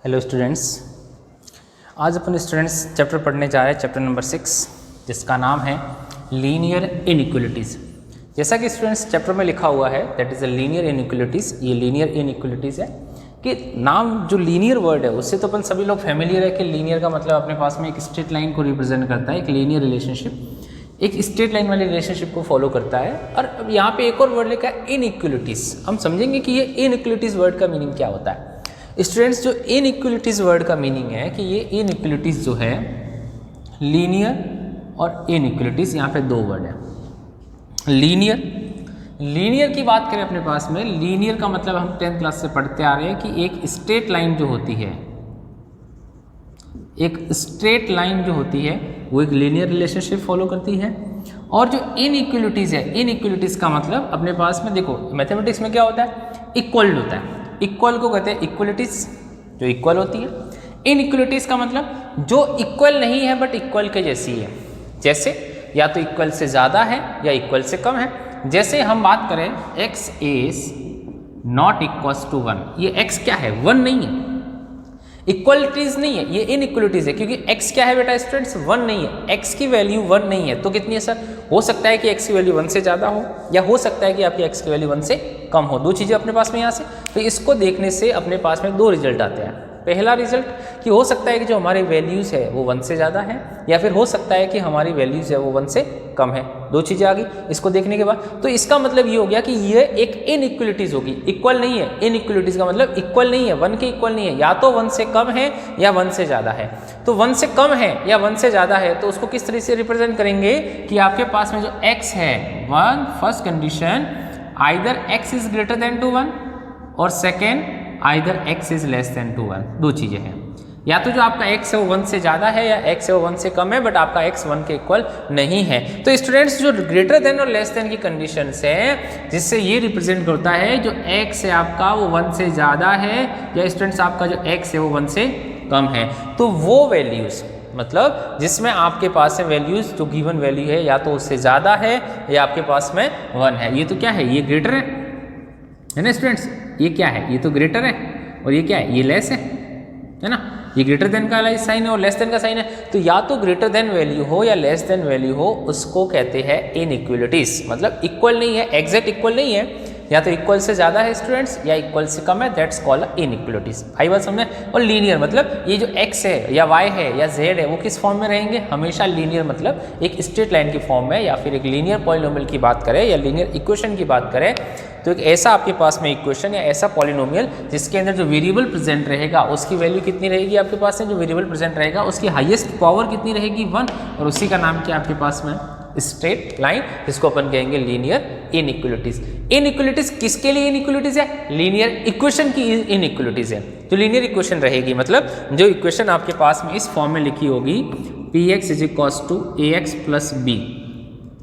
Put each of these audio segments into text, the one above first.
Hello students, आज अपन students chapter पढ़ने जा रहे हैं, चैप्टर नंबर 6, जिसका नाम है लीनियर इनइक्वलिटीज़। जैसा कि स्टूडेंट्स चैप्टर में लिखा हुआ है that is a linear inequalities. ये लीनियर इनइक्वलिटीज़ है कि नाम जो लीनियर वर्ड है उससे तो अपन सभी लोग फैमिलियर है कि लीनियर का मतलब अपने पास में एक स्ट्रेट लाइन को रिप्रेजेंट करता है, एक लीनियर रिलेशनशिप एक स्ट्रेट लाइन वाली रिलेशनशिप को फॉलो करता है। और अब यहाँ पे एक और वर्ड लिखा है इनइक्वलिटीज़। हम समझेंगे कि ये इनइक्वलिटीज़ वर्ड का मीनिंग क्या होता है। स्टूडेंट्स, जो इनइक्वलिटीज़ वर्ड का मीनिंग है कि ये इनइक्वलिटीज़ जो है लीनियर और इनइक्वलिटीज़, यहाँ पे दो वर्ड है। लीनियर की बात करें अपने पास में, लीनियर का मतलब हम 10th क्लास से पढ़ते आ रहे हैं कि एक स्ट्रेट लाइन जो होती है, एक स्ट्रेट लाइन जो होती है वो एक लीनियर रिलेशनशिप फॉलो करती है। और जो इनइक्वलिटीज़ है, इनइक्वलिटीज़ का मतलब अपने पास में देखो मैथमेटिक्स में क्या होता है, इक्वल होता है। इक्वल को कहते हैं इक्वलिटीज, जो इक्वल होती है। इनइक्वलिटीज का मतलब जो इक्वल नहीं है बट इक्वल के जैसी है, जैसे या तो इक्वल से ज़्यादा है या इक्वल से कम है। जैसे हम बात करें x is not equals to 1, ये x क्या है, 1 नहीं है, इक्वलिटीज नहीं है, ये इनइक्वलिटीज है। क्योंकि x क्या है बेटा स्टूडेंट्स, 1 नहीं है, x की वैल्यू 1 नहीं है। तो कितनी है सर, हो सकता है कि x की वैल्यू 1 से ज़्यादा हो या हो सकता है कि आपकी x की वैल्यू 1 से कम हो। दो चीज़ें अपने पास में यहाँ से, तो इसको देखने से अपने पास में दो रिजल्ट आते हैं। पहला रिजल्ट कि हो सकता है कि जो हमारी वैल्यूज़ है वो 1 से ज़्यादा है, या फिर हो सकता है कि हमारी वैल्यूज़ है वो 1 से कम है। दो चीज़ें आ गई इसको देखने के बाद। तो इसका मतलब ये हो गया कि ये एक इनइक्वलिटीज़ होगी, इक्वल नहीं है। इनइक्वलिटीज़ का मतलब इक्वल नहीं है, 1 के इक्वल नहीं है, या तो 1 से कम है या 1 से ज़्यादा है। तो 1 से कम है या 1 से ज़्यादा है तो उसको किस तरह से रिप्रेजेंट करेंगे कि आपके पास में जो x है, 1 first condition either x is greater than to 1 और second either x is less than to 1। दो चीज़ें हैं, या तो जो आपका x है वो 1 से ज़्यादा है या x है वो 1 से कम है, बट आपका x 1 के इक्वल नहीं है। तो स्टूडेंट्स, जो ग्रेटर देन और लेस देन की कंडीशंस है जिससे ये रिप्रेजेंट करता है जो x है आपका वो 1 से ज़्यादा है, या स्टूडेंट्स आपका जो x है वो 1 से कम है, तो वो वैल्यूज़ मतलब जिसमें आपके पास में वैल्यूज़ जो गिवन वैल्यू है या तो उससे ज़्यादा है या आपके पास में 1 है। ये तो क्या है, ये ग्रेटर है ना स्टूडेंट्स, ये क्या है, ये तो ग्रेटर है, और ये क्या है, ये लेस है ना। ये ग्रेटर देन का साइन है और लेस देन का साइन है। तो या तो ग्रेटर देन वैल्यू हो या लेस देन वैल्यू हो, उसको कहते हैं इनइक्वलिटीज। मतलब इक्वल नहीं है, एग्जैक्ट इक्वल नहीं है, या तो इक्वल से ज़्यादा है स्टूडेंट्स या इक्वल से कम है, दैट्स कॉल्ड इनइक्वलिटीज। आई बात समझे। और लीनियर मतलब ये जो x है या y है या z है वो किस फॉर्म में रहेंगे, हमेशा लीनियर मतलब एक स्ट्रेट लाइन की फॉर्म में, या फिर एक लीनियर पॉलिनोमियल की बात करें या लीनियर इक्वेशन की बात करें तो एक ऐसा आपके पास में इक्वेशन या ऐसा पॉलिनोमियल जिसके अंदर जो वेरिएबल प्रेजेंट रहेगा उसकी वैल्यू कितनी रहेगी आपके पास में, जो वेरिएबल प्रेजेंट रहेगा उसकी हाईएस्ट पावर कितनी रहेगी, 1, और उसी का नाम क्या आपके पास में, स्ट्रेट लाइन, जिसको अपन कहेंगे लीनियर इनइक्वलिटीज। इनइक्वलिटीज किसके लिए इनइक्वलिटीज है, लीनियर इक्वेशन की इनइक्वलिटीज है। जो लीनियर इक्वेशन रहेगी मतलब जो इक्वेशन आपके पास में इस फॉर्म में लिखी होगी px is equals to ax plus B,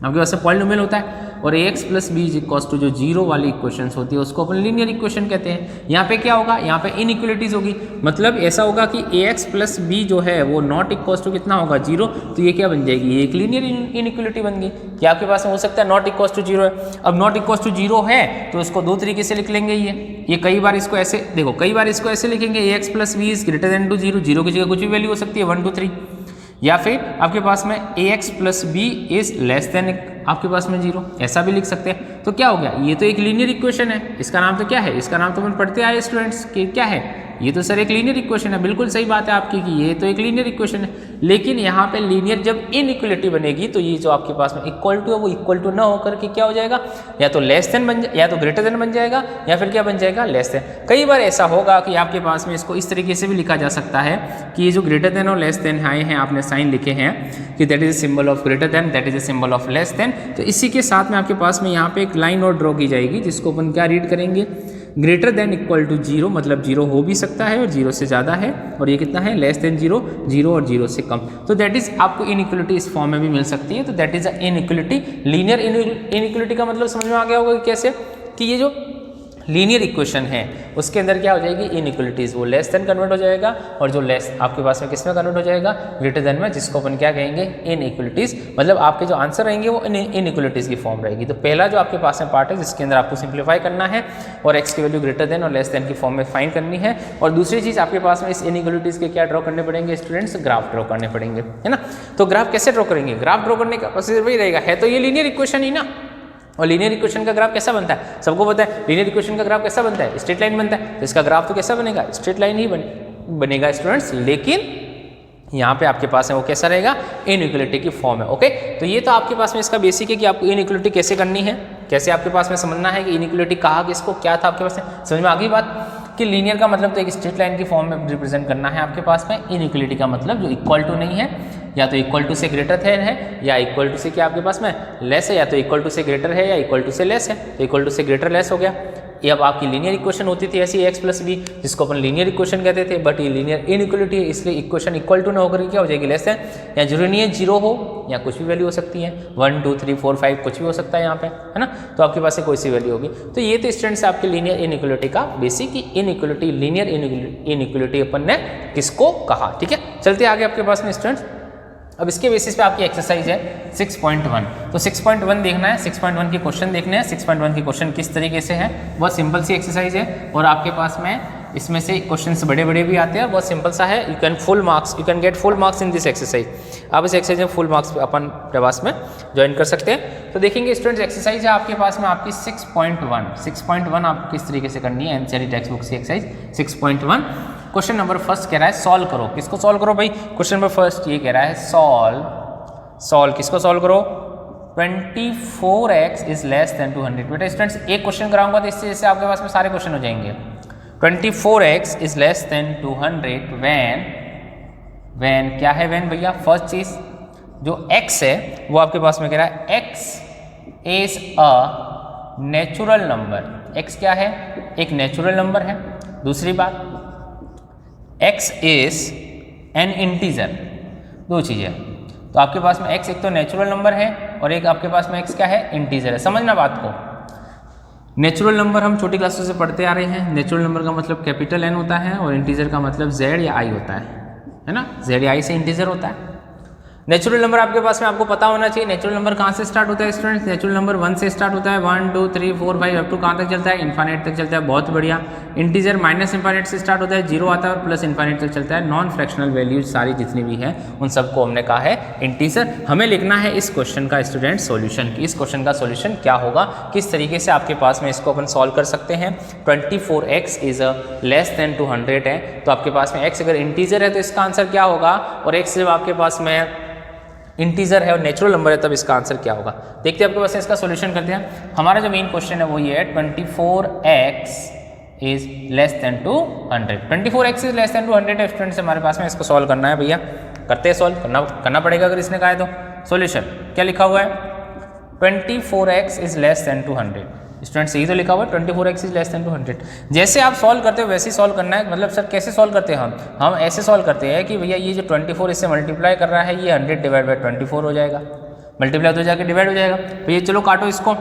आपके पास पॉलिनोमियल होता है, और ax plus B is equals to जो जीरो वाली इक्वेशंस होती है उसको अपन लीनियर इक्वेशन कहते हैं। यहाँ पे क्या होगा, यहाँ पे इनइक्वलिटीज होगी, मतलब ऐसा होगा कि ax प्लस बी जो है वो नॉट इक्वल्स टू कितना होगा, 0। तो ये क्या बन जाएगी, ये एक लीनियर इनइक्वलिटी बन गई कि आपके पास में हो सकता है नॉट इक्वल्स टू 0 है। अब नॉट इक्वल्स टू 0 है तो इसको दो तरीके से लिख लेंगे। ये कई बार इसको ऐसे देखो, कई बार इसको ऐसे लिखेंगे ax plus B is greater than to 0, 0 की जगह कुछ भी वैल्यू हो सकती है 1 2 3, या फिर आपके पास में ax plus B is less than आपके पास में 0, ऐसा भी लिख सकते हैं। तो क्या हो गया, ये तो एक लीनियर इक्वेशन है। इसका नाम तो क्या है, इसका नाम तो अपन पढ़ते आए स्टूडेंट्स कि क्या है, ये तो सर एक लीनियर इक्वेशन है। बिल्कुल सही बात है आपकी कि ये तो एक लीनियर इक्वेशन है, लेकिन यहाँ पे लीनियर जब इनइक्वलिटी बनेगी तो ये जो आपके पास में इक्वल टू है वो इक्वल टू ना होकर के क्या हो जाएगा, या तो लेस देन बन या तो ग्रेटर देन बन जाएगा, या फिर क्या बन जाएगा, लेस देन। कई बार ऐसा होगा कि आपके पास में इसको इस तरीके से भी लिखा जा सकता है कि ये जो ग्रेटर देन और लेस देन आए हैं, आपने साइन लिखे हैं कि that is symbol of greater than, that is a symbol of less than. तो इसी के साथ में आपके पास में यहाँ पे एक लाइन और ड्रॉ की जाएगी जिसको अपन क्या रीड करेंगे, ग्रेटर देन इक्वल टू 0, मतलब 0 हो भी सकता है और 0 से ज़्यादा है, और ये कितना है, लेस देन 0, 0 और 0 से कम। तो दैट इज आपको इनइक्वलिटी इस फॉर्म में भी मिल सकती है। तो that is a inequality. Linear inequality का मतलब समझ में आ गया होगा कि कैसे, कि ये जो लीनियर इक्वेशन है उसके अंदर क्या हो जाएगी, इनइक्वलिटीज़, वो लेस देन कन्वर्ट हो जाएगा, और जो लेस आपके पास में किस में कन्वर्ट हो जाएगा, ग्रेटर देन में, जिसको अपन क्या कहेंगे, इनइक्वलिटीज़। मतलब आपके जो आंसर रहेंगे वो इनइक्वलिटीज़ की फॉर्म रहेगी। तो पहला जो आपके पास में पार्ट है जिसके अंदर आपको सिंप्लीफाई करना है और एक्स की वैल्यू ग्रेटर देन और लेस देन की फॉर्म में फाइंड करनी है। और दूसरी चीज़ आपके पास में इस इनइक्वलिटीज़ के क्या ड्रॉ करने पड़ेंगे स्टूडेंट्स, ग्राफ ड्रॉ करने पड़ेंगे, है ना। तो ग्राफ कैसे ड्रॉ करेंगे, ग्राफ ड्रॉ करने का प्रोसीजर वही रहेगा, है तो ये लीनियर इक्वेशन ही ना। और लीनियर इक्वेशन का ग्राफ कैसा बनता है, सबको पता है लीनियर इक्वेशन का ग्राफ कैसा बनता है, स्ट्रेट लाइन बनता है। तो इसका ग्राफ तो कैसा बनेगा, स्ट्रेट लाइन ही बनेगा स्टूडेंट्स, लेकिन यहाँ पे आपके पास है वो कैसा रहेगा, इनइक्वलिटी की फॉर्म है। ओके, तो ये तो आपके पास में इसका बेसिक है कि आपको इनइक्वलिटी कैसे करनी है, कैसे आपके पास में समझना है कि इनइक्वलिटी कहा किसको, क्या था आपके पास में, समझ में आ गई बात कि लीनियर का मतलब तो एक स्ट्रेट लाइन की फॉर्म में रिप्रेजेंट करना है आपके पास में। इनइक्वलिटी का मतलब जो इक्वल टू नहीं है, या तो इक्वल टू से ग्रेटर है या इक्वल टू से क्या आपके पास में लेस है, या तो इक्वल टू से ग्रेटर है या इक्वल टू से लेस है। तो इक्वल टू से ग्रेटर लेस हो गया। ये अब आपकी लीनियर इक्वेशन होती थी ऐसी x प्लस बी, जिसको अपन लीनियर इक्वेशन कहते थे, बट ये लीनियर इनइक्वलिटी है, इसलिए इक्वेशन इक्वल टू ना होकर क्या हो जाएगी, लेस है। या जरूरी नहीं है जीरो हो, या कुछ भी वैल्यू हो सकती है, 1 2 3 4 5 कुछ भी हो सकता है यहाँ पे, है ना। तो आपके पास कोई सी वैल्यू होगी। तो ये तो स्टूडेंट्स आपके लीनियर इनइक्वलिटी का बेसिक इनइक्वलिटी, लीनियर इनइक्वलिटी अपन ने किसको कहा। ठीक है, चलते आगे आपके पास में स्टूडेंट्स। अब इसके बेसिस पे आपकी एक्सरसाइज है 6.1। तो 6.1 देखना है, 6.1 के क्वेश्चन देखने हैं। 6.1 के क्वेश्चन किस तरीके से है, बहुत सिंपल सी एक्सरसाइज है, और आपके पास में इसमें से क्वेश्चंस बड़े बड़े भी आते हैं, बहुत सिंपल सा है। You can get full marks in this exercise. आप इस एक्सरसाइज में फुल मार्क्स अपन प्रवास में ज्वाइन कर सकते हैं। तो देखेंगे स्टूडेंट्स, एक्सरसाइज है आपके पास में आपकी 6.1 आप किस तरीके से करनी है, एनसीईआरटी टेक्स्ट बुक से एक्सरसाइज 6.1। क्वेश्चन नंबर फर्स्ट कह रहा है सॉल्व करो। किसको सॉल्व करो भाई, क्वेश्चन नंबर फर्स्ट ये कह रहा है सॉल्व किसको सॉल्व करो, 24x इज लेस देन 200। बेटा स्टूडेंट्स एक क्वेश्चन कराऊंगा तो इससे जैसे आपके पास में सारे क्वेश्चन हो जाएंगे। 24x is less then 200 when क्या है, व्हेन भैया फर्स्ट चीज जो x है वो आपके पास में कह रहा है x is a natural number. x क्या है, एक नेचुरल नंबर है। दूसरी बात x इज एन इंटीजर। दो चीज़ें, तो आपके पास में x एक तो नेचुरल नंबर है और एक आपके पास में x क्या है, इंटीजर है। समझना बात को, नेचुरल नंबर हम छोटी क्लासों से पढ़ते आ रहे हैं। नेचुरल नंबर का मतलब कैपिटल N होता है और इंटीजर का मतलब Z या I होता है ना। Z या I से इंटीजर होता है। नेचुरल नंबर आपके पास में आपको पता होना चाहिए। नेचुरल नंबर कहाँ से स्टार्ट होता है स्टूडेंट्स, नेचुरल नंबर 1 से स्टार्ट होता है, 1 2 3 4 5 अप टू कहाँ तक चलता है, इन्फाइनाइट तक चलता है। बहुत बढ़िया। इंटीजर माइनस इन्फाइनाइट से स्टार्ट होता है, 0 आता है और प्लस इन्फाइनाइट तक चलता है। नॉन फ्रैक्शनल वैल्यूज सारी जितनी भी हैं उन सबको हमने कहा है इंटीजर। हमें लिखना है इस क्वेश्चन का स्टूडेंट सॉल्यूशन, इस क्वेश्चन का सॉल्यूशन क्या होगा, किस तरीके से आपके पास में इसको अपन सॉल्व कर सकते हैं। 24x इज लेस देन 200 है, तो आपके पास में x अगर इंटीजर है तो इसका आंसर क्या होगा, और x जब आपके पास में इंटीजर है और नेचुरल नंबर है तब इसका आंसर क्या होगा। देखते हैं आपके पास इसका सॉल्यूशन करते हैं। हमारा जो मेन क्वेश्चन है वो ये है 24x is less then 200। 24x is less then 200 है स्टूडेंट्स, हमारे पास में इसको सॉल्व करना है भैया। करते हैं सॉल्व, करना पड़ेगा अगर इसने कहा है तो। सॉल्यूशन क्या लिखा हुआ है, 24x is less then 200। Students यही तो लिखा हुआ है 24x इज लेस देन 200। जैसे आप सॉल्व करते हो वैसे ही सॉल्व करना है। मतलब सर कैसे सॉल्व करते हैं हम ऐसे सॉल्व करते हैं कि भैया ये जो 24 इससे मल्टीप्लाई कर रहा है ये 100 डिवाइड बाई 24 हो जाएगा, मल्टीप्लाई तो जाके डिवाइड हो जाएगा। भैया चलो काटो इसको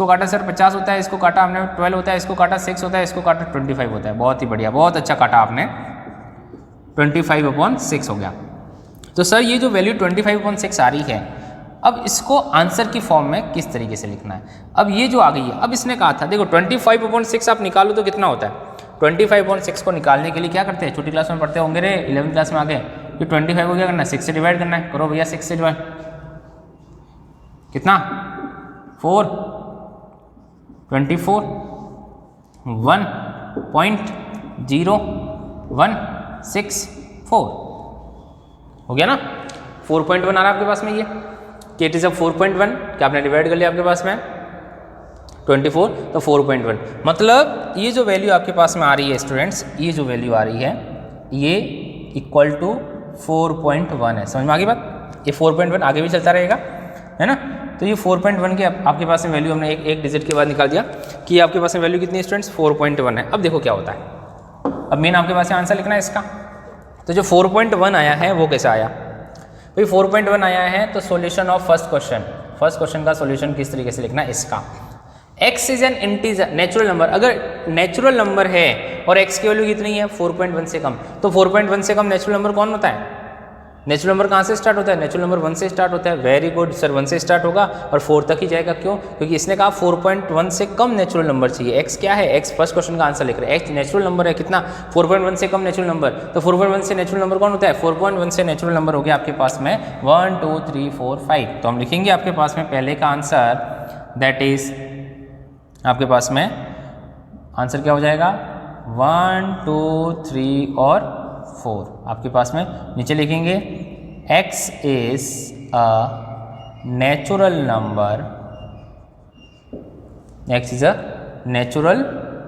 काटा सर 50 होता है, इसको काटा हमने 12 होता है, इसको काटा 6 होता है, इसको काटा 25 होता है। बहुत ही बढ़िया, बहुत अच्छा काटा आपने, 25/6 हो गया। तो सर ये जो वैल्यू 25/6 आ रही है, अब इसको आंसर की फॉर्म में किस तरीके से लिखना है। अब ये जो आ गई है, अब इसने कहा था देखो 25/6 आप निकालो तो कितना होता है। 25/6 को निकालने के लिए क्या करते हैं, छोटी क्लास में पढ़ते होंगे रे, 11वीं क्लास में आ गए कि 25 को क्या करना है, 6 से डिवाइड करना है। करो भैया 6 से डिवाइड, कितना 4, 24 1.0164 हो गया ना। 4.1 आ रहा है आपके पास में, ये कि इट इज़ अ 4.1, क्या आपने डिवाइड कर लिया आपके पास में 24 तो 4.1। मतलब ये जो वैल्यू आपके पास में आ रही है स्टूडेंट्स, ये जो वैल्यू आ रही है ये इक्वल टू 4.1 है। समझ में आ गई बात, ये 4.1 आगे भी चलता रहेगा, है ना। तो ये 4.1 के आपके पास में वैल्यू हमने एक डिजिट के बाद निकाल दिया कि आपके पास में वैल्यू कितनी स्टूडेंट्स 4.1 है। अब देखो क्या होता है, अब मेन आपके पास आंसर लिखना है इसका। तो जो 4.1 आया है वो कैसा आया भाई, 4.1 आया है तो सॉल्यूशन ऑफ फर्स्ट क्वेश्चन का सॉल्यूशन किस तरीके से लिखना है इसका। x is an integer natural number, अगर नेचुरल नंबर है और x की वैल्यू कितनी है 4.1 से कम, तो 4.1 से कम नेचुरल नंबर कौन होता है? नेचुरल नंबर कहाँ से स्टार्ट होता है? नेचुरल नंबर 1 से स्टार्ट होता है। वेरी गुड सर, 1 से स्टार्ट होगा और 4 तक ही जाएगा। क्यों? क्योंकि इसने कहा 4.1 से कम नेचुरल नंबर चाहिए। x क्या है? x फर्स्ट क्वेश्चन का आंसर लिख रहे हैं, x नेचुरल नंबर है कितना? 4.1 से कम नेचुरल नंबर। तो 4.1 से नेचुरल नंबर कौन होता है? 4.1 से नेचुरल नंबर हो गया आपके पास में 1 2 3 4 5। तो हम लिखेंगे आपके पास में पहले का आंसर, दैट इज आपके पास में आंसर क्या हो जाएगा 1 2 3 और 4। आपके पास में नीचे लिखेंगे x is a natural number, x is a natural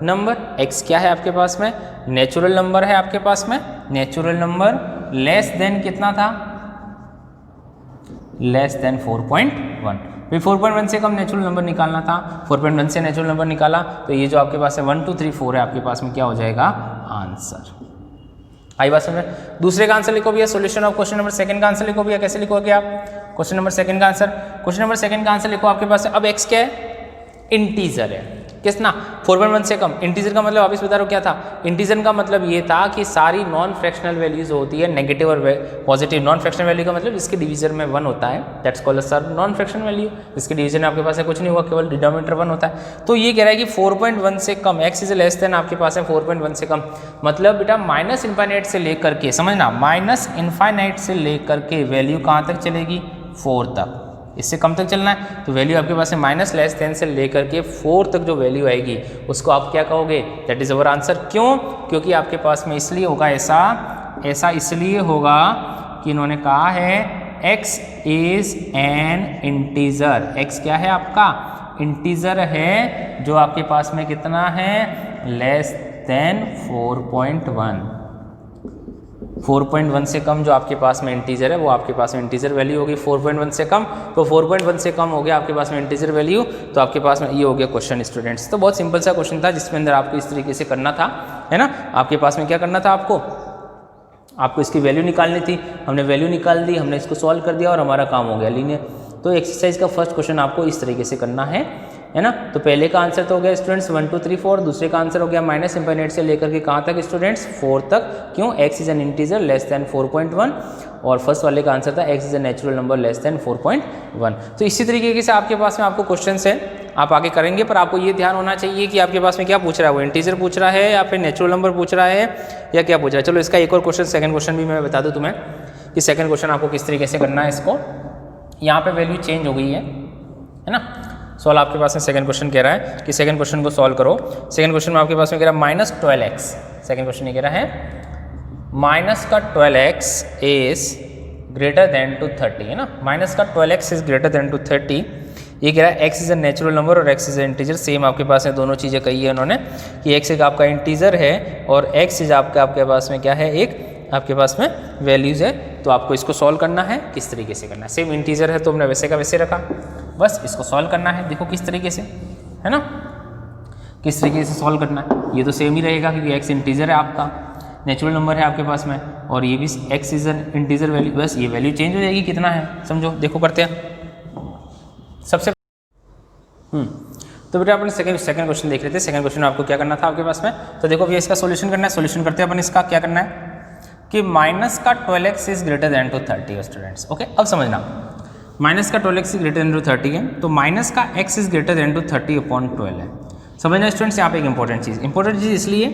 number, x क्या है आपके पास में? नेचुरल नंबर है आपके पास में। नेचुरल नंबर लेस देन कितना था? Less than 4.1। फिर 4.1 से कम नेचुरल नंबर निकालना था, 4.1 से नेचुरल नंबर निकाला, तो ये जो आपके पास है 1 2 3 4 है आपके पास में क्या हो जाएगा आंसर। आई बात समझ? दूसरे का आंसर लिखो भैया, solution of question number second का आंसर लिखो भैया। कैसे लिखोगे आप क्वेश्चन नंबर सेकंड का आंसर? क्वेश्चन नंबर सेकंड का आंसर लिखो आपके पास है, अब x क्या है? इंटीजर है, कितना? 4.1 से कम। इंटीजर का मतलब वापस बता रहा हूँ क्या था? इंटीजर का मतलब ये था कि सारी नॉन फ्रैक्शनल वैल्यूज होती है नेगेटिव और पॉजिटिव। नॉन फ्रैक्शनल वैल्यू का मतलब इसके डिवीजन में 1 होता है, that's called sir non fractional value. इसके डिवीजन में आपके पास है कुछ नहीं हुआ, केवल डिनोमिनेटर 1 होता है। तो ये कह रहा है कि 4.1 से कम, x इज लेस देन आपके पास है 4.1 से कम, मतलब बेटा माइनस इनफाइनाइट से लेकर के, समझना, माइनस इनफाइनाइट से लेकर के वैल्यू कहाँ तक चलेगी? 4 तक। इससे कम तक चलना है तो वैल्यू आपके पास है माइनस लेस देन से लेकर के 4 तक जो वैल्यू आएगी उसको आप क्या कहोगे? That is our answer. क्यों? क्योंकि आपके पास में इसलिए होगा ऐसा इसलिए होगा कि इन्होंने कहा है x is an integer. x क्या है आपका? इंटीजर है, जो आपके पास में कितना है? Less than 4.1। 4.1 से कम जो आपके पास में इंटीजर है वो आपके पास में इंटीजर वैल्यू होगी। 4.1 से कम, तो 4.1 से कम हो गया आपके पास में इंटीजर वैल्यू, तो आपके पास में ये हो गया क्वेश्चन स्टूडेंट्स। तो बहुत सिंपल सा क्वेश्चन था जिसमें अंदर आपको इस तरीके से करना था, है ना। आपके पास में क्या करना था? आपको इसकी वैल्यू निकालनी थी, हमने वैल्यू निकाल दी, हमने इसको सॉल्व कर दिया और हमारा काम हो गया लीनियर। तो एक्सरसाइज का फर्स्ट क्वेश्चन आपको इस तरीके से करना है ना। तो पहले का आंसर तो हो गया स्टूडेंट्स 1 2 3 4, दूसरे का आंसर हो गया माइनस इनफाइनाइट से लेकर के कहाँ तक स्टूडेंट्स? 4 तक। क्यों? x is an integer less than 4.1, और फर्स्ट वाले का आंसर था x is a natural number less than 4.1। तो इसी तरीके से आपके पास में आपको क्वेश्चन है, आप आगे करेंगे, पर आपको ये ध्यान होना चाहिए कि आपके पास में क्या पूछ रहा है, वो इंटीजर पूछ रहा है या फिर नेचुरल नंबर पूछ रहा है या क्या पूछ रहा है। चलो इसका एक और क्वेश्चन, सेकंड क्वेश्चन भी मैं बता दूं तुम्हें कि सेकंड क्वेश्चन आपको किस तरीके से करना है। इसको यहाँ पे वैल्यू चेंज हो गई है ना। सॉल्व आपके पास में सेकंड क्वेश्चन कह रहा है कि सेकंड क्वेश्चन को सॉल्व करो। सेकंड क्वेश्चन में आपके पास में कह रहा है माइनस 12x। सेकंड क्वेश्चन ये कह रहा है माइनस का 12x is greater than to 30, है ना। माइनस का 12x is greater than to 30। ये कह रहा है x is a natural number और x is a integer. Same आपके पास में दोनों चीज़ें कही है उन्होंने कि x एक आपका इंटीजर है और x इज आपके पास में क्या है, एक आपके पास में वैल्यूज़ है। तो आपको इसको सॉल्व करना है, किस तरीके से करना है। सेम इंटीजर है तो हमने वैसे का वैसे रखा, बस इसको सॉल्व करना है। देखो किस तरीके से, है ना, किस तरीके से सॉल्व करना है। ये तो सेम ही रहेगा क्योंकि x इंटीजर है आपका, नेचुरल नंबर है आपके पास में, और ये भी x is an integer value. बस ये वैल्यू चेंज हो जाएगी, कितना है समझो। देखो करते हैं सबसे तो बेटा अपन सेकंड क्वेश्चन देख रहे थे। सेकंड क्वेश्चन में आपको क्या करना था आपके पास में, तो देखो भैया इसका सॉल्यूशन करना है। सॉल्यूशन करते हैं अपन इसका, क्या करना है कि माइनस का 12x is greater than to 30 students. Okay, अब समझना, माइनस का 12x is greater than to 30 है, तो माइनस का x is greater than to 30/12 है। समझना स्टूडेंट्स, यहाँ पे एक इंपॉर्टेंट चीज़ इसलिए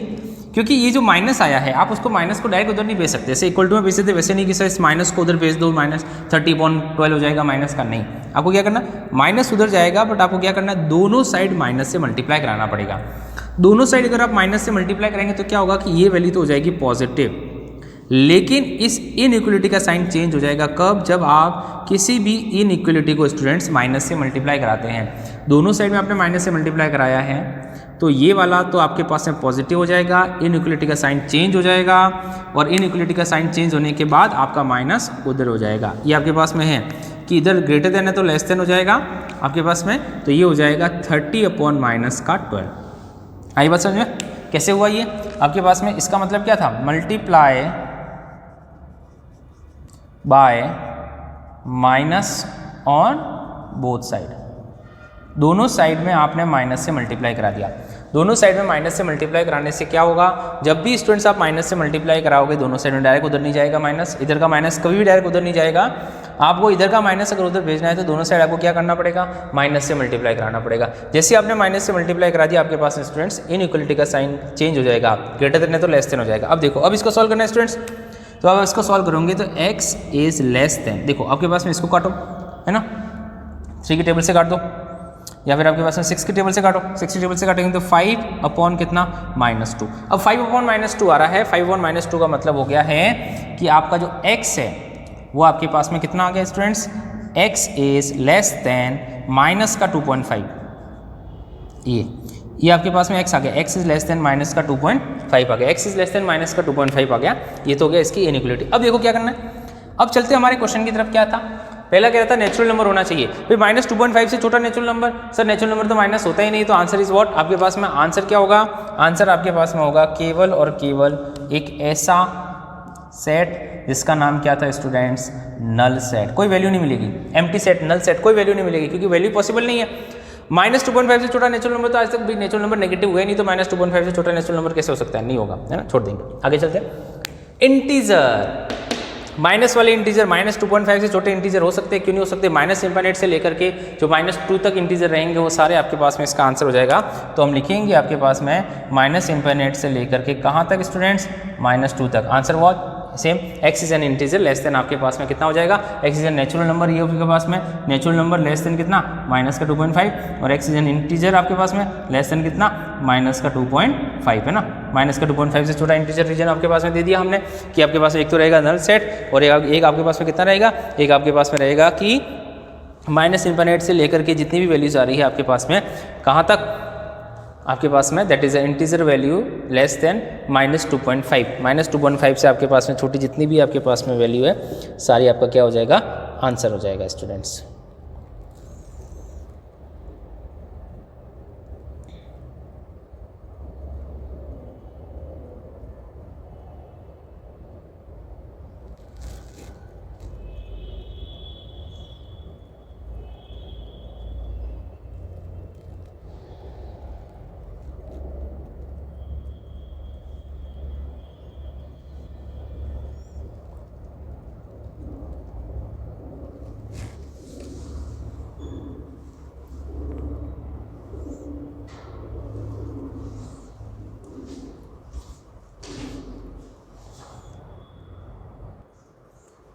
क्योंकि ये जो माइनस आया है, आप उसको माइनस को डायरेक्ट उधर नहीं भेज सकते, जैसे इक्वल टू में भेज देते वैसे नहीं कि सर इस माइनस को उधर भेज दो, माइनस 30/12 हो जाएगा माइनस का। नहीं, आपको क्या करना, माइनस उधर जाएगा बट आपको क्या करना है, दोनों साइड माइनस से मल्टीप्लाई कराना पड़ेगा। दोनों साइड अगर आप माइनस से मल्टीप्लाई करेंगे तो क्या होगा कि ये वैल्यू तो हो जाएगी पॉजिटिव, लेकिन इस इनइक्वलिटी का साइन चेंज हो जाएगा। कब? जब आप किसी भी इनइक्वलिटी को स्टूडेंट्स माइनस से मल्टीप्लाई कराते हैं। दोनों साइड में आपने माइनस से मल्टीप्लाई कराया है तो ये वाला तो आपके पास में पॉजिटिव हो जाएगा, इनइक्वलिटी का साइन चेंज हो जाएगा, और इनइक्वलिटी का साइन चेंज होने के बाद आपका माइनस उधर हो जाएगा। ये आपके पास में है कि इधर ग्रेटर देन है तो लेस देन हो जाएगा आपके पास में, तो ये हो जाएगा 30/-12। आई बात समझ में कैसे हुआ ये आपके पास में। इसका मतलब क्या था, multiply by minus on both side, दोनों साइड में आपने माइनस से मल्टीप्लाई करा दिया। दोनों साइड में माइनस से मल्टीप्लाई कराने से क्या होगा, जब भी स्टूडेंट्स आप माइनस से मल्टीप्लाई कराओगे दोनों साइड में डायरेक्ट उधर नहीं जाएगा माइनस, इधर का माइनस कभी भी डायरेक्ट उधर नहीं जाएगा। आपको इधर का माइनस अगर उधर भेजना है तो दोनों साइड आपको क्या करना पड़ेगा, माइनस से मल्टीप्लाई कराना पड़ेगा। जैसे आपने माइनस से मल्टीप्लाई करा दिया आपके पास स्टूडेंट्स इनइक्वलिटी का साइन चेंज हो जाएगा, ग्रेटर देन है तो लेस देन हो जाएगा। अब देखो अब इसको सॉल्व करना है स्टूडेंट्स, तो अब इसको सॉल्व करोगे तो x इज लेस देन, देखो आपके पास में इसको काटो है ना, 3 की टेबल से काट दो या फिर आपके पास में 6 की टेबल से काटो, 6 की टेबल से काटेंगे तो 5 अपॉन कितना -2। अब 5 अपॉन -2 आ रहा है, 5 अपॉन -2 का मतलब हो गया है कि आपका जो x है वो आपके पास में कितना आ गया students, x is less then minus का 2.5, ये आपके पास में x आ गया, x is less then minus का 2.5 आ गया, x is less then minus का 2.5 आ गया, ये तो हो गया इसकी इनइक्वलिटी। अब देखो क्या करना है, अब चलते हमारे क्वेश्चन की तरफ। क्या था, पहला कह रहा था नेचुरल नंबर होना चाहिए, फिर -2.5 से छोटा natural number, sir natural number तो माइनस होता ही नहीं, तो आंसर इज व्हाट, आपके पास में आंसर क्या होगा, आंसर आपके पास में होगा केवल और केवल एक ऐसा सेट जिसका नाम क्या था स्टूडेंट्स, नल सेट। कोई वैल्यू नहीं मिलेगी, एम्प्टी सेट, नल सेट, कोई वैल्यू नहीं मिलेगी क्योंकि वैल्यू पॉसिबल नहीं है। -2.5 से छोटा नेचुरल नंबर, तो आज तक भी नेचुरल नंबर नेगेटिव हुआ नहीं, तो -2.5 से छोटा नेचुरल नंबर कैसे हो सकता है, नहीं होगा, है ना, छोड़ देंगे। आगे चलते हैं, इंटीजर, माइनस वाले इंटीजर -2.5 से छोटे इंटीजर हो सकते हैं, क्यों नहीं हो सकते, माइनस इंफिनिट से लेकर के जो -2 तक इंटीजर रहेंगे वो सारे आपके पास में इसका आंसर हो जाएगा। तो हम लिखेंगे आपके पास में माइनस इंफिनिट से लेकर के कहाँ तक स्टूडेंट्स, -2 तक। Answer what, same, x is an integer less than आपके पास में कितना हो जाएगा, x is an natural number, ये आपके पास में नेचुरल नंबर लेस देन कितना, माइनस का 2.5, और x इज एन इंटीजर आपके पास में लेस देन कितना, माइनस का 2.5 है ना, माइनस का 2.5 से छोटा इंटीजर रीजन आपके पास में दे दिया हमने कि आपके पास एक तो रहेगा नल सेट और एक आपके पास में कितना रहेगा, एक आपके पास में रहेगा कि माइनस इंफिनिट से लेकर के जितनी भी वैल्यूज आ रही है आपके पास में कहाँ तक, आपके पास में that is integer value less than -2.5, -2.5 से आपके पास में छोटी जितनी भी आपके पास में वैल्यू है सारी आपका क्या हो जाएगा, आंसर हो जाएगा स्टूडेंट्स।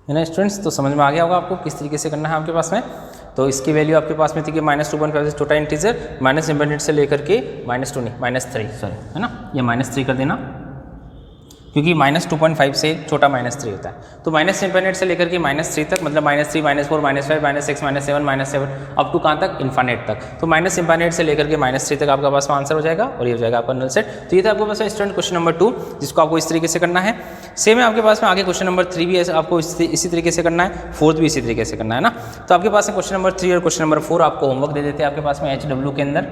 है ना स्टूडेंट्स, तो समझ में आ गया होगा आपको किस तरीके से करना है आपके पास में। तो इसकी वैल्यू आपके पास में थी कि -2.5 से छोटा इंटीजर, माइनस इंफिनिट से लेकर के -2 नहीं -3 सॉरी, है ना, ये -3 कर देना क्योंकि -2.5 से छोटा -3 होता है। तो माइनस इंफिनिट से लेकर के -3 तक मतलब -3, -4, -5, -6, -7, -7 अप टू कहाँ तक, इन्फिनिट तक। तो माइनस इंफिनिट से लेकर के -3 तक आपका पास में आंसर हो जाएगा और ये हो जाएगा आपका नल सेट। तो ये था आपके पास स्टूडेंट क्वेश्चन नंबर 2 जिसको आपको इस तरीके से करना है। सेम है आपके पास में आगे क्वेश्चन नंबर 3 भी ऐसे आपको इसी तरीके से करना है, 4th भी इसी तरीके से करना है ना। तो आपके पास में क्वेश्चन नंबर 3 और क्वेश्चन नंबर 4 आपको होमवर्क दे देते हैं आपके पास में HW के अंदर,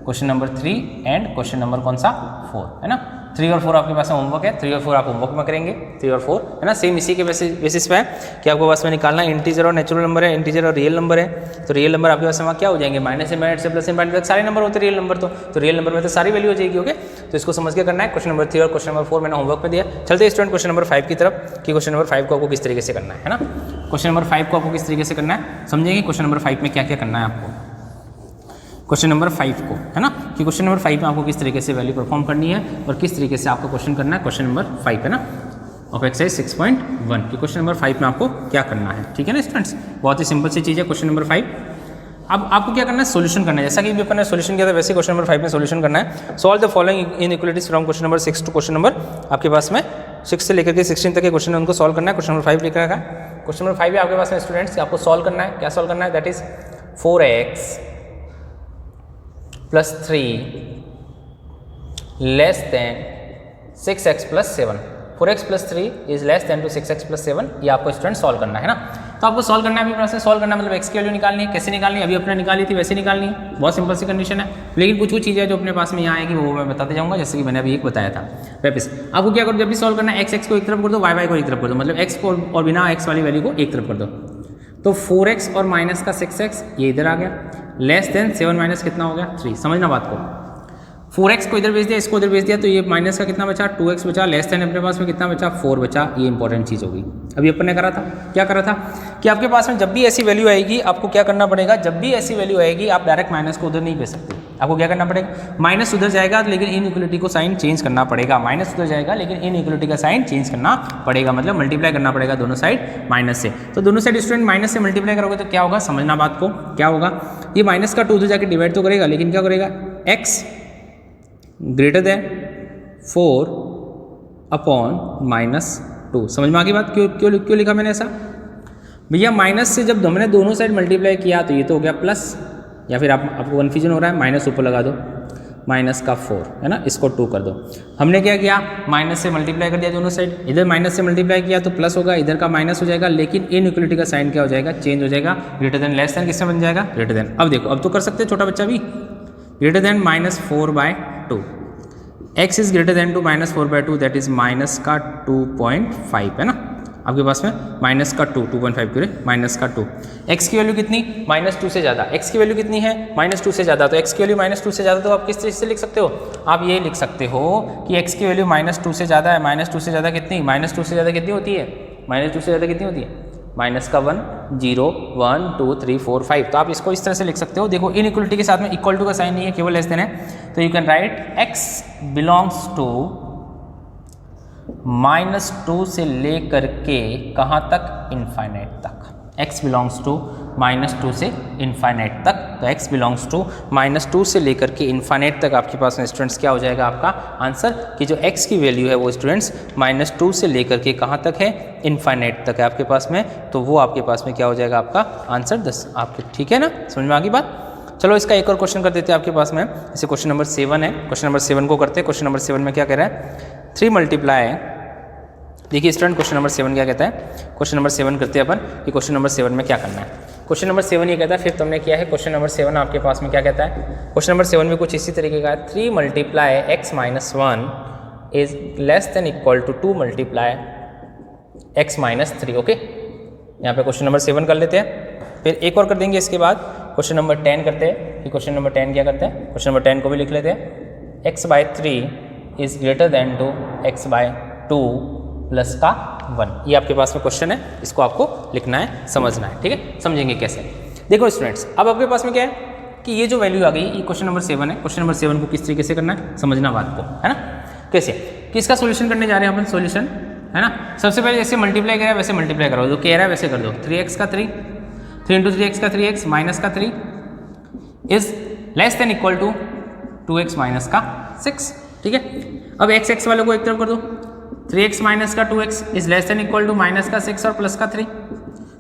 question number 3 and question number कौन सा 4, है ना। 3 और 4 आपके पास में होमवर्क है, 3 और 4 आप होमवर्क में करेंगे, 3 और 4 है ना। सेम इसी के बेसिस पे है कि आपको पास में निकालना इंटीजर और नेचुरल नंबर है, इंटीजर और रियल नंबर है। तो रियल नंबर आपके पास में क्या हो जाएंगे, माइनस इंफिनिट से प्लस इंफिनिट तक सारे नंबर होते हैं रियल नंबर। तो रियल नंबर में तो सारी वैल्यू हो जाएगी। ओके, तो इसको समझ के करना है। क्वेश्चन नंबर 3 और क्वेश्चन नंबर 4 मैंने होमवर्क में दिया। चलते स्टूडेंट क्वेश्चन नंबर 5 की तरफ कि क्वेश्चन नंबर 5 को आपको किस तरीके से करना है ना। क्वेश्चन नंबर 5 को आपको किस तरीके से करना है समझेंगे। क्वेश्चन नंबर 5 में क्या क्या करना है आपको, क्वेश्चन नंबर 5 को, है ना, कि क्वेश्चन नंबर 5 में आपको किस तरीके से वैल्यू परफॉर्म करनी है और किस तरीके से आपको क्वेश्चन करना है। क्वेश्चन नंबर 5 है ना, ऑफ एक्सरसाइज 6.1 कि क्वेश्चन नंबर 5 में आपको क्या करना है। ठीक है ना स्टूडेंट्स, बहुत ही सिंपल सी चीज़ है क्वेश्चन नंबर 5। अब आपको क्या करना है, सोल्यूशन करना है। जैसा कि अपन ने सोल्यूशन किया था वैसे क्वेश्चन नंबर 5 में सोल्यूशन करना है। Solve the following inequalities from question number 6 to question number आपके पास में 6 से लेकर के 16 तक के क्वेश्चन उनको सॉल्व करना है। क्वेश्चन नंबर 5 लिख रखा है। क्वेश्चन नंबर 5 है आपके पास में स्टूडेंट्स, आपको सॉल्व करना है। क्या सॉल्व करना है, that is 4x + 3 less than 6x + 7, 4x + 3 is less than to 6x + 7। ये आपको स्टूडेंट सॉल्व करना है ना। तो आपको सॉल्व करना है, अभी प्रोसेस सॉल्व करना है मतलब x की वैल्यू निकालनी है। कैसे निकालनी है, अभी अपने निकाली थी वैसे निकालनी है। बहुत सिंपल सी कंडीशन है, लेकिन कुछ कुछ चीज़ें जो अपने पास में यहाँ आएगी वो मैं बताते जाऊँगा, जैसे कि मैंने अभी एक बताया था। वापस आपको क्या करो, जब भी सॉल्व करना है x को एक तरफ कर दो, y को एक तरफ कर दो, मतलब x को और बिना x वाली वैल्यू को एक तरफ कर दो। तो 4x और माइनस का 6x ये इधर आ गया। लेस देन 7 माइनस कितना हो गया 3, समझना बात को। 4x को इधर भेज दिया, इसको इधर भेज दिया, तो ये माइनस का कितना बचा 2x बचा, लेस देन अपने पास में कितना बचा 4 बचा। ये इंपॉर्टेंट चीज़ होगी। अभी अपन ने करा था, क्या करा था कि आपके पास में जब भी ऐसी वैल्यू आएगी आपको क्या करना पड़ेगा, जब भी ऐसी वैल्यू आएगी आप डायरेक्ट माइनस को उधर नहीं भेज सकते, आपको क्या करना पड़ेगा, माइनस उधर जाएगा लेकिन इनइक्वलिटी को साइन चेंज करना पड़ेगा, माइनस उधर जाएगा लेकिन इनइक्वलिटी का साइन चेंज करना पड़ेगा, मतलब मल्टीप्लाई करना पड़ेगा दोनों साइड माइनस से। तो दोनों साइड स्टूडेंट माइनस से मल्टीप्लाई करोगे तो क्या होगा, समझना बात को, क्या होगा, ये माइनस का 2 उधर जाके डिवाइड तो करेगा लेकिन क्या करेगा, x ग्रेटर देन 4 अपॉन -2। समझ में आ गई बात, क्यों लिखा मैंने ऐसा भैया, माइनस से जब हमने दोनों साइड मल्टीप्लाई किया तो ये तो हो गया प्लस, या फिर आपको कन्फ्यूजन हो रहा है, माइनस ऊपर लगा दो, माइनस का 4 है ना, इसको 2 कर दो। हमने क्या किया, माइनस से मल्टीप्लाई कर दिया दोनों साइड, इधर माइनस से मल्टीप्लाई किया तो प्लस होगा, इधर का माइनस हो जाएगा, लेकिन इनइक्वलिटी का साइन क्या हो जाएगा, चेंज हो जाएगा, ग्रेटर देन लेस देन किससे बन जाएगा, ग्रेटर देन। अब देखो, अब तो कर सकते हैं छोटा बच्चा भी, greater than -4/2, x is greater than to -4/2, that is minus का 2.5 है ना, आपके पास में माइनस का 2.5 क्यों, माइनस का 2। x की वैल्यू कितनी, -2 से ज़्यादा, x की वैल्यू कितनी है, -2 से ज़्यादा, तो x की वैल्यू -2 से ज़्यादा, तो आप किस तरीके से लिख सकते हो, आप ये लिख सकते हो कि x की वैल्यू -2 से ज़्यादा है, -2 से ज़्यादा कितनी, -2 से ज़्यादा कितनी होती है, -2 से ज़्यादा कितनी होती है, माइनस का 1, 0, 1, 2, 3, 4, 5। तो आप इसको इस तरह से लिख सकते हो। देखो इनइक्वलिटी के साथ में इक्वल टू का साइन नहीं है, केवल लेस देन है, तो you can write x belongs to -2 से लेकर के कहाँ तक, इनफाइनाइट तक, x बिलोंग्स टू -2 से इनफाइनाइट तक। तो x बिलोंग्स टू -2 से लेकर के इनफाइनाइट तक आपके पास में स्टूडेंट्स क्या हो जाएगा आपका आंसर, कि जो x की वैल्यू है वो स्टूडेंट्स -2 से लेकर के कहाँ तक है, इनफाइनाइट तक है आपके पास में, तो वो आपके पास में क्या हो जाएगा आपका आंसर 10 आपके, ठीक है ना, समझ में आ गई बात। चलो इसका एक और क्वेश्चन कर देते हैं आपके पास में, जैसे क्वेश्चन नंबर 7 है, क्वेश्चन नंबर 7 को करते हैं। क्वेश्चन नंबर 7 में क्या कह रहा है, 3 मल्टीप्लाई, देखिए स्टूडेंट क्वेश्चन नंबर 7 क्या कहता है, क्वेश्चन नंबर 7 करते हैं अपन कि क्वेश्चन नंबर 7 में क्या करना है। क्वेश्चन नंबर 7 ये कहता है, फिर तुमने किया है, क्वेश्चन नंबर 7 आपके पास में क्या कहता है, क्वेश्चन नंबर 7 में कुछ इसी तरीके का है, 3 multiply x - 1 is less than equal to 2 multiply x - 3। Okay, यहाँ पे क्वेश्चन नंबर 7 कर लेते हैं, फिर एक और कर देंगे इसके बाद क्वेश्चन नंबर 10 करते हैं कि क्वेश्चन नंबर 10 क्या करते हैं, क्वेश्चन नंबर 10 को भी लिख लेते हैं, x/3 is greater than to x/2 plus का 1। ये आपके पास में क्वेश्चन है, इसको आपको लिखना है, समझना है, ठीक है, समझेंगे कैसे। देखो स्टूडेंट्स, अब आपके पास में क्या है कि ये जो वैल्यू आ गई, ये क्वेश्चन नंबर 7 है, क्वेश्चन नंबर 7 को किस तरीके से करना है, समझना बात को, है ना, कैसे, किसका सोल्यूशन करने जा रहे हैं अपन, सोल्यूशन है ना। सबसे पहले जैसे मल्टीप्लाई करा वैसे मल्टीप्लाई करो, जो कह रहा है वैसे कर दो, 3x का 3, 3 × 3x का 3x माइनस का 3 is less than equal to 2x minus का 6, ठीक है। अब x वालों को एक तरफ कर दो, 3x माइनस का 2x is less than equal to minus का 6 और प्लस का 3,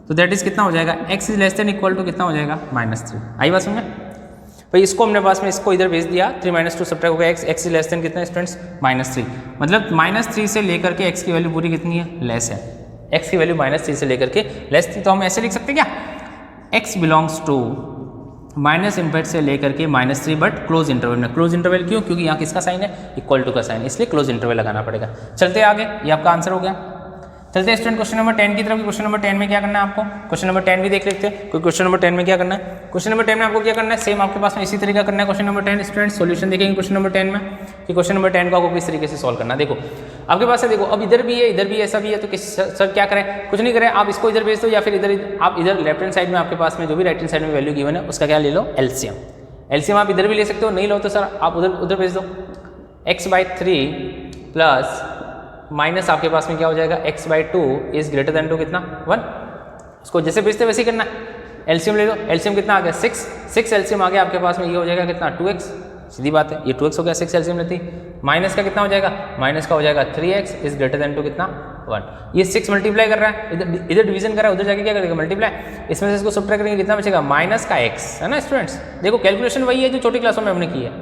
तो दैट इज कितना हो जाएगा, x is less than equal to कितना हो जाएगा, -3। आई बात समझ में भाई, इसको हमने पास में इसको इधर भेज दिया, 3 - 2 सब्ट्रैक्ट हो गया x इज लेस देन कितना स्टूडेंट्स, -3, मतलब -3 से लेकर के x की वैल्यू पूरी कितनी है, लेस है, x की वैल्यू -3 से लेकर के लेस थी, तो हम ऐसे लिख सकते हैं क्या, x belongs to minus infinity से लेकर के -3 बट क्लोज इंटरवल में। क्लोज इंटरवल क्यों, क्योंकि यहाँ किसका साइन है, इक्वल टू का साइन, इसलिए क्लोज इंटरवल लगाना पड़ेगा। चलते आगे, ये आपका आंसर हो गया। चलते हैं स्टूडेंट क्वेश्चन नंबर 10 की तरफ। क्वेश्चन नंबर 10 में क्या करना है आपको, क्वेश्चन नंबर 10 भी देख लेते हैं, क्योंकि क्वेश्चन नंबर 10 में क्या करना है, क्वेश्चन नंबर 10 में आपको क्या करना है, सेम आपके पास में इसी तरीका करना है। क्वेश्चन नंबर 10 स्टूडेंट सोल्यूशन देखेंगे क्वेश्चन नंबर 10 में कि क्वेश्चन नंबर 10 को आपको किस तरीके से सॉल्व करना है। देखो आपके पास है, देखो अब इधर भी है, इधर भी ऐसा भी है, तो किस सर क्या करें, कुछ नहीं करें, आप इसको इधर भेज दो, या फिर इधर आप इधर लेफ्ट हैंड साइड में आपके पास में जो भी राइट हैंड साइड में वैल्यू गिवन है उसका क्या ले लो, एलसीएम। एलसीएम आप इधर भी ले सकते हो, नहीं लो तो सर आप उधर भेज दो, x/3 प्लस माइनस आपके पास में क्या हो जाएगा, x/2 is greater than to कितना 1। उसको जैसे भेजते वैसे ही करना है, एलसीएम ले लो, एलसीएम कितना आ गया 6 एलसीएम आ गया आपके पास में, ये हो जाएगा कितना 2x, सीधी बात है, ये 2x हो गया, 6 एलसीएम लेती, माइनस का कितना हो जाएगा, माइनस का हो जाएगा 3x is greater than to कितना 1। ये 6 मल्टीप्लाई कर रहा है, इधर डिवीजन कर रहा है, उधर जाके क्या करेगा मल्टीप्लाई, इसमें से इसको सब्ट्रैक्ट करेंगे कितना बचेगा, माइनस का x, है ना स्टूडेंट्स। देखो कैलकुलेशन वही है जो छोटी क्लासों में हमने की है,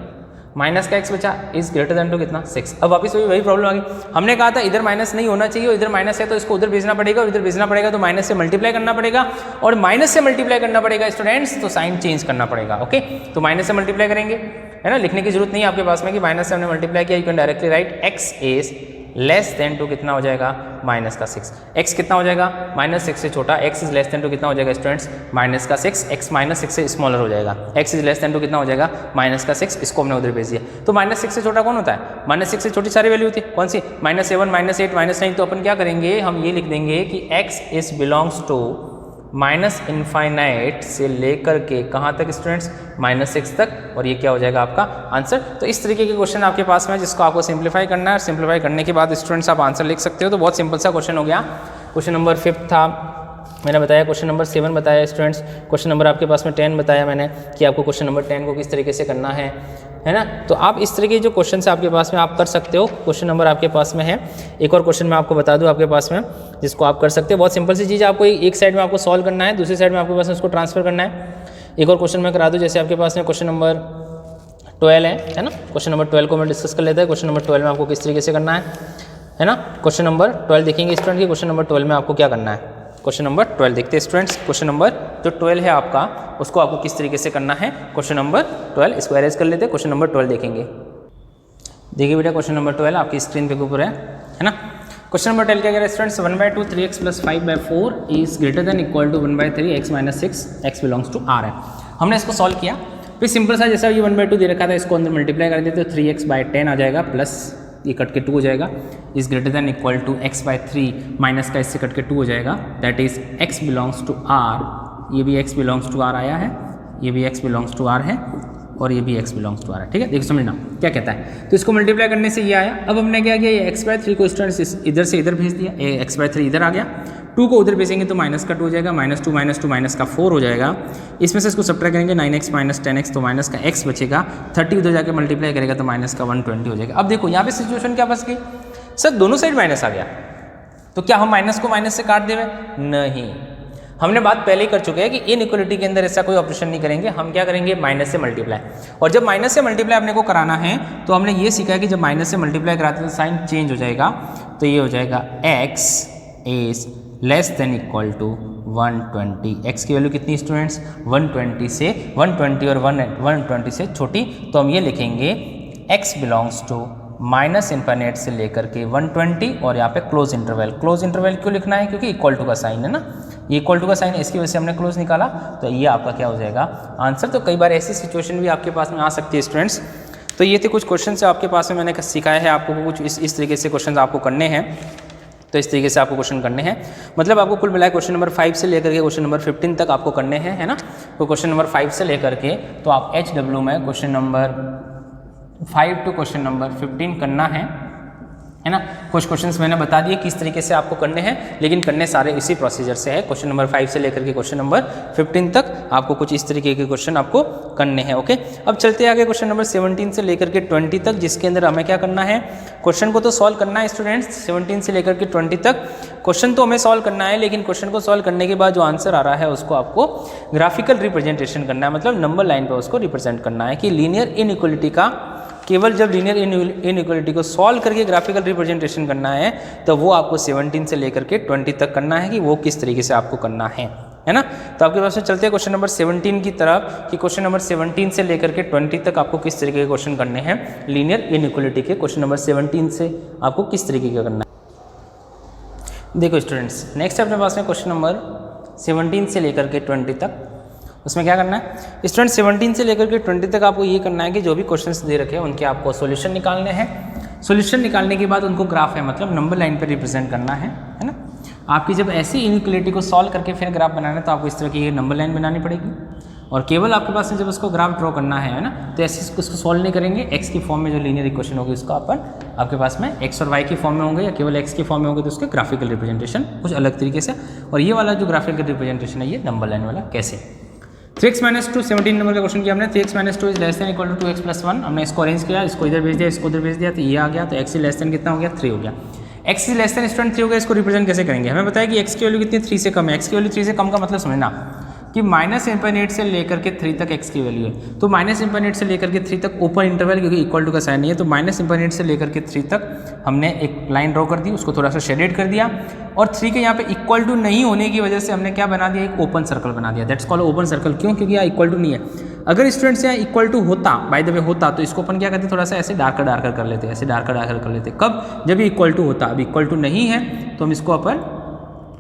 माइनस का x बचा इज ग्रेटर देन टू कितना 6। अब वापस वही प्रॉब्लम आ गई, हमने कहा था इधर माइनस नहीं होना चाहिए, इधर माइनस है तो इसको उधर भेजना पड़ेगा, और इधर भेजना पड़ेगा तो माइनस से मल्टीप्लाई करना पड़ेगा, और माइनस से मल्टीप्लाई करना पड़ेगा स्टूडेंट्स, तो साइन चेंज करना पड़ेगा। ओके, तो माइनस से मल्टीप्लाई करेंगे, है ना, लिखने की जरूरत नहीं है आपके पास में कि माइनस से हमने मल्टीप्लाई किया, you can directly write x is less than to कितना हो जाएगा माइनस का 6। x कितना हो जाएगा, -6 से छोटा, x is less than to कितना हो जाएगा स्टूडेंट्स, माइनस का 6, x -6 से स्मॉलर हो जाएगा, x is less than to कितना हो जाएगा, माइनस का 6, इसको हमने उधर भेज दिया। तो -6 से छोटा कौन होता है, -6 से छोटी सारी वैल्यू होती है, कौन सी, -7, -8, -9। तो अपन क्या करेंगे, हम ये लिख देंगे कि x is belongs to -infinite से लेकर के कहाँ तक स्टूडेंट्स, -6 तक, और ये क्या हो जाएगा आपका आंसर। तो इस तरीके के क्वेश्चन आपके पास में जिसको आपको सिंप्लीफाई करना है, और सिंप्लीफाई करने के बाद स्टूडेंट्स आप आंसर लिख सकते हो। तो बहुत सिंपल सा क्वेश्चन हो गया। क्वेश्चन नंबर 5 था, मैंने बताया। क्वेश्चन नंबर 7 बताया स्टूडेंट्स। क्वेश्चन नंबर आपके पास में 10 बताया मैंने कि आपको क्वेश्चन नंबर 10 को किस तरीके से करना है ना। तो आप इस तरीके जो क्वेश्चन आपके पास में आप कर सकते हो। क्वेश्चन नंबर आपके पास में है, एक और क्वेश्चन मैं आपको बता दूं आपके पास में जिसको आप कर सकते हो। बहुत सिंपल सी चीज़, आपको एक साइड में आपको सॉल्व करना है, दूसरी साइड में आपके पास में उसको ट्रांसफर करना है। एक और क्वेश्चन मैं करा दूँ, जैसे आपके पास में क्वेश्चन नंबर 12 है ना। क्वेश्चन नंबर 12 को मैं डिस्कस कर लेते हैं। क्वेश्चन नंबर 12 में आपको किस तरीके से करना है ना। क्वेश्चन नंबर 12 देखेंगे स्टूडेंट की, क्वेश्चन नंबर 12 में आपको क्या करना है। क्वेश्चन नंबर 12 देखते हैं स्टूडेंट्स। क्वेश्चन नंबर जो 12 है आपका, उसको आपको किस तरीके से करना है। क्वेश्चन नंबर 12 इसको अरेंज कर लेते हैं। क्वेश्चन नंबर 12 देखेंगे। देखिए बेटा, क्वेश्चन नंबर 12 आपकी स्क्रीन पे ऊपर है ना। क्वेश्चन नंबर 12 क्या कह रहा है students, 1/2 3x + 5/4 is greater than equal to 1/3 x - 6 x belongs to r है। हमने इसको सॉल्व किया, फिर सिंपल सा जैसा ये 1/2 दे रखा था, इसको अंदर मल्टीप्लाई कर देते तो 3x/10 आ जाएगा, प्लस ये कट के 2 हो जाएगा, is greater than equal to x/3 minus का इससे कट के 2 हो जाएगा, that is x belongs to r। ये भी x बिलोंग्स टू r आया है, ये भी x बिलोंग्स टू r है, और ये भी x बिलोंग्स टू r है। ठीक है, देखो समझना क्या कहता है। तो इसको मल्टीप्लाई करने से ये आया। अब हमने क्या किया, ये x/3 को स्टूडेंट्स इधर से इधर भेज दिया, ये x/3 इधर आ गया, 2 को उधर भेजेंगे तो माइनस का 2 हो जाएगा, -2 -2 माइनस का 4 हो जाएगा। इसमें से इसको सब्ट्रैक्ट करेंगे, 9x - 10x, तो माइनस का x बचेगा, 30 उधर जाके मल्टीप्लाई करेगा तो माइनस का 120 हो जाएगा। अब देखो यहाँ पे सिचुएशन क्या फंस गई, सर दोनों साइड माइनस आ गया, तो क्या हम माइनस को माइनस से काट देंगे, नहीं। हमने बात पहले ही कर चुके हैं कि इनइक्वालिटी के अंदर ऐसा कोई ऑपरेशन नहीं करेंगे, हम क्या करेंगे, माइनस से मल्टीप्लाई। और जब माइनस से मल्टीप्लाई अपने को कराना है तो हमने ये सीखा है कि जब माइनस से मल्टीप्लाई कराते हैं तो साइन चेंज हो जाएगा, तो ये हो जाएगा x is less than equal to 120। x की वैल्यू कितनी स्टूडेंट्स, 120 से 120 और 120 से छोटी, तो हम ये लिखेंगे x बिलोंग्स टू -इनफिनिट से लेकर के 120, और यहाँ पे क्लोज इंटरवल। क्लोज इंटरवल क्यों लिखना है, क्योंकि इक्वल टू का साइन है ना, ये इक्वल टू का साइन है, इसकी वजह से हमने क्लोज निकाला, तो ये आपका क्या हो जाएगा आंसर। तो कई बार ऐसी सिचुएशन भी आपके पास में आ सकती है स्टूडेंट्स। तो ये थे कुछ क्वेश्चन से आपके पास में मैंने सिखाया है आपको, कुछ इस तरीके से क्वेश्चन आपको करने हैं। तो इस तरीके से आपको क्वेश्चन करने हैं, मतलब आपको कुल मिलाए क्वेश्चन नंबर 5 से लेकर के क्वेश्चन नंबर 15 तक आपको करने हैं, है ना। तो क्वेश्चन नंबर 5 से लेकर के तो आप HW में question number 5 to question number 15 करना है ना। कुछ क्वेश्चंस मैंने बता दिए किस तरीके से आपको करने हैं, लेकिन करने सारे इसी प्रोसीजर से है। क्वेश्चन नंबर 5 से लेकर के क्वेश्चन नंबर 15 तक आपको कुछ इस तरीके के क्वेश्चन आपको करने हैं। ओके, अब चलते आगे क्वेश्चन नंबर 17 से लेकर के 20 तक, जिसके अंदर हमें क्या करना है, क्वेश्चन को तो सॉल्व करना है स्टूडेंट्स। 17 से लेकर के 20 तक क्वेश्चन तो हमें सॉल्व करना है, लेकिन क्वेश्चन को सॉल्व करने के बाद जो आंसर आ रहा है उसको आपको ग्राफिकल रिप्रेजेंटेशन करना है, मतलब नंबर लाइन पर उसको रिप्रेजेंट करना है कि लीनियर इनइक्वालिटी का केवल जब लीनियर इनइक्वालिटी को सॉल्व करके ग्राफिकल रिप्रेजेंटेशन करना है तो वो आपको 17 से लेकर के 20 तक करना है, कि वो किस तरीके से आपको करना है ना। तो आपके पास में चलते हैं क्वेश्चन नंबर 17 की तरफ, कि क्वेश्चन नंबर 17 से लेकर के 20 तक आपको किस तरीके के क्वेश्चन करने हैं लीनियर इनइक्वालिटी के। क्वेश्चन नंबर 17 से आपको किस तरीके का करना है, देखो स्टूडेंट्स। नेक्स्ट अपने पास में क्वेश्चन नंबर 17 से लेकर के 20 तक, उसमें क्या करना है स्टूडेंट, 17 से लेकर के 20 तक आपको ये करना है कि जो भी क्वेश्चंस दे रखे हैं उनके आपको सॉल्यूशन निकालने हैं। सॉल्यूशन निकालने के बाद उनको ग्राफ है, मतलब नंबर लाइन पर रिप्रेजेंट करना है ना। आपकी जब ऐसी इनइक्वालिटी को सॉल्व करके फिर ग्राफ बनाना है तो आपको इस तरह की नंबर लाइन बनानी पड़ेगी, और केवल आपके पास में जब उसको ग्राफ ड्रॉ करना है ना, तो ऐसे उसको सॉल्व नहीं करेंगे। एक्स की फॉर्म में जो लीनियर इक्वेशन होगी उसको अपन आपके पास में एक्स और वाई की फॉर्म में होंगे, या केवल एक्स की फॉर्म में होंगे तो उसके ग्राफिकल रिप्रेजेंटेशन कुछ अलग तरीके से। और ये वाला जो ग्राफिकल रिप्रेजेंटेशन है ये नंबर लाइन वाला कैसे, 3x - 2 17 नंबर का क्वेश्चन किया हमने। 3x - 2 is less than equal to 2x + 1, हमने इसको अरेंज किया, इसको इधर भेज दिया, इसको उधर भेज दिया, तो ये आ गया। तो x लेस देन कितना हो गया, 3 हो गया। x लेस देन स्टूडेंट 3 हो गया, इसको रिप्रेजेंट कैसे करेंगे, हमें बताया कि x की वैल्यू कितनी है, 3 से कम है। x की वैल्यू 3 से कम का मतलब समझना कि -इनफिनिट से लेकर के 3 तक x की वैल्यू है, तो -इनफिनिट से लेकर के 3 तक ओपन इंटरवल, क्योंकि इक्वल टू का साइन नहीं है, तो -इनफिनिट से लेकर के 3 तक हमने एक लाइन ड्रॉ कर दी, उसको थोड़ा सा शेडेड कर दिया, और 3 के यहाँ पे इक्वल टू नहीं होने की वजह से हमने क्या बना दिया, एक ओपन सर्कल बना दिया। That's called open circle. क्यों, क्योंकि यहाँ इक्वल टू नहीं है, अगर स्टूडेंट्स यहाँ इक्वल टू होता, बाय द वे होता, तो इसको अपन क्या करते, थोड़ा सा ऐसे डार्कर कर लेते, ऐसे डार्कर कर लेते। कब? जब ये इक्वल टू होता। अब इक्वल टू नहीं है तो हम इसको अपन